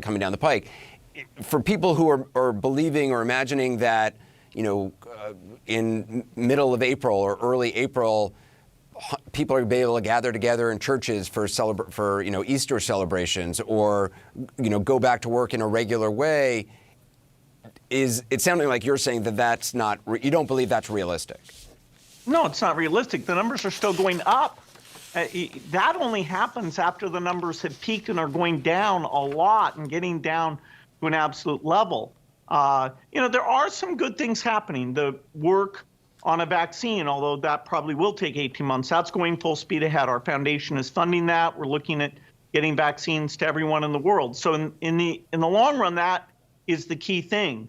coming down the pike. For people who are believing or imagining that, in middle of April or early April, people are going to be able to gather together in churches for Easter celebrations or, go back to work in a regular way, it's sounding like you're saying that you don't believe that's realistic. No, it's not realistic. The numbers are still going up. That only happens after the numbers have peaked and are going down a lot and getting down to an absolute level. There are some good things happening. The work on a vaccine, although that probably will take 18 months, that's going full speed ahead. Our foundation is funding that. We're looking at getting vaccines to everyone in the world. So in the long run, that is the key thing.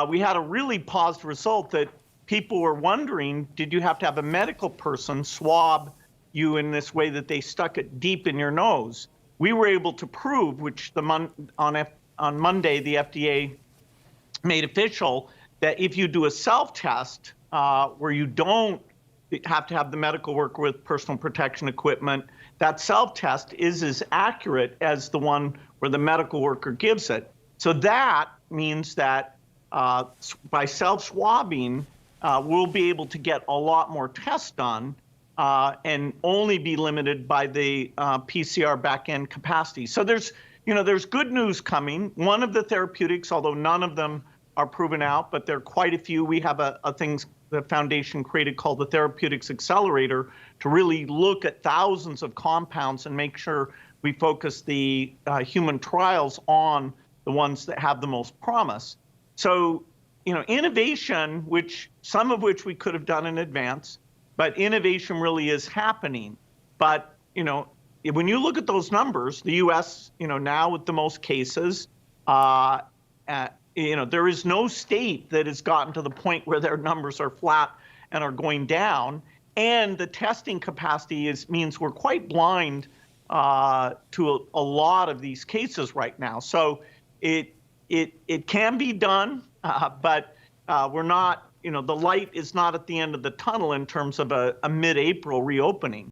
We had a really positive result that people were wondering, did you have to have a medical person swab you in this way that they stuck it deep in your nose? We were able to prove, which on Monday the FDA made official, that if you do a self-test where you don't have to have the medical worker with personal protection equipment, that self-test is as accurate as the one where the medical worker gives it. So that means that by self-swabbing, we'll be able to get a lot more tests done and only be limited by the PCR back-end capacity. So there's good news coming. One of the therapeutics, although none of them are proven out, but there are quite a few. We have a thing the foundation created called the Therapeutics Accelerator to really look at thousands of compounds and make sure we focus the human trials on the ones that have the most promise. So, innovation, some of which we could have done in advance, but innovation really is happening. But, when you look at those numbers, the U.S., now with the most cases, there is no state that has gotten to the point where their numbers are flat and are going down. And the testing capacity means we're quite blind to a lot of these cases right now. So it can be done, but we're not, the light is not at the end of the tunnel in terms of a mid-April reopening.